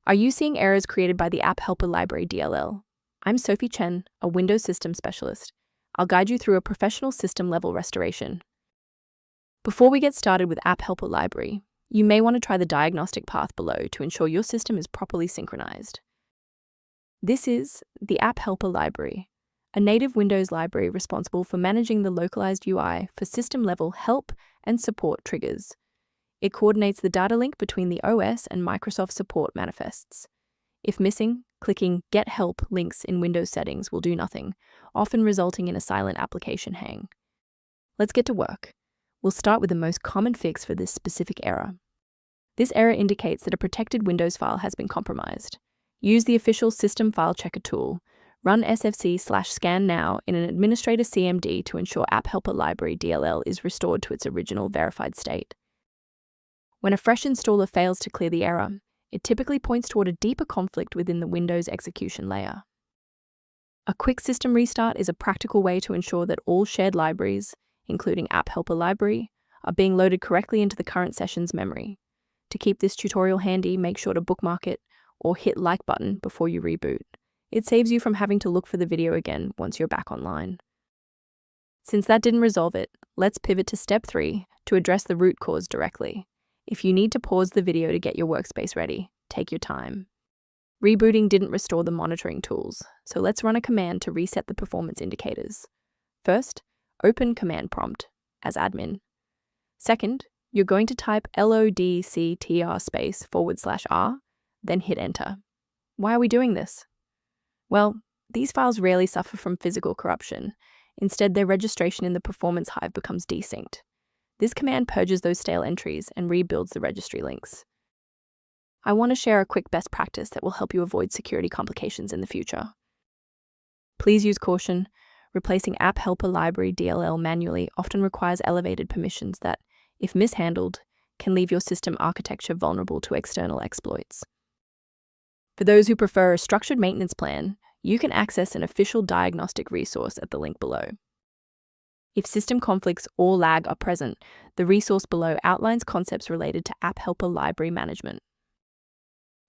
Are you seeing errors created by the Apphelper Library DLL? I'm Sophie Chen, a Windows System Specialist. I'll guide you through a professional system-level restoration. Before we get started with Apphelper Library, you may want to try the diagnostic path below to ensure your system is properly synchronized. This is the Apphelper Library, a native Windows library responsible for managing the localized UI for system-level help and support triggers. It coordinates the data link between the OS and Microsoft support manifests. If missing, clicking Get Help links in Windows settings will do nothing, often resulting in a silent application hang. Let's get to work. We'll start with the most common fix for this specific error. This error indicates that a protected Windows file has been compromised. Use the official System File Checker tool. Run sfc/scan now in an administrator CMD to ensure Apphelper Library DLL is restored to its original verified state. When a fresh installer fails to clear the error, it typically points toward a deeper conflict within the Windows execution layer. A quick system restart is a practical way to ensure that all shared libraries, including Apphelper Library, are being loaded correctly into the current session's memory. To keep this tutorial handy, make sure to bookmark it or hit like button before you reboot. It saves you from having to look for the video again once you're back online. Since that didn't resolve it, let's pivot to step 3 to address the root cause directly. If you need to pause the video to get your workspace ready, take your time. Rebooting didn't restore the monitoring tools, so let's run a command to reset the performance indicators. First, open command prompt as admin. Second, you're going to type lodctr/r, then hit enter. Why are we doing this? Well, these files rarely suffer from physical corruption. Instead, their registration in the performance hive becomes desynced. This command purges those stale entries and rebuilds the registry links. I want to share a quick best practice that will help you avoid security complications in the future. Please use caution. Replacing Apphelper Library DLL manually often requires elevated permissions that, if mishandled, can leave your system architecture vulnerable to external exploits. For those who prefer a structured maintenance plan, you can access an official diagnostic resource at the link below. If system conflicts or lag are present, the resource below outlines concepts related to Apphelper Library management.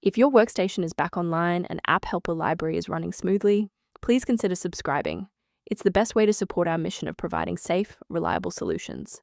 If your workstation is back online and Apphelper Library is running smoothly, please consider subscribing. It's the best way to support our mission of providing safe, reliable solutions.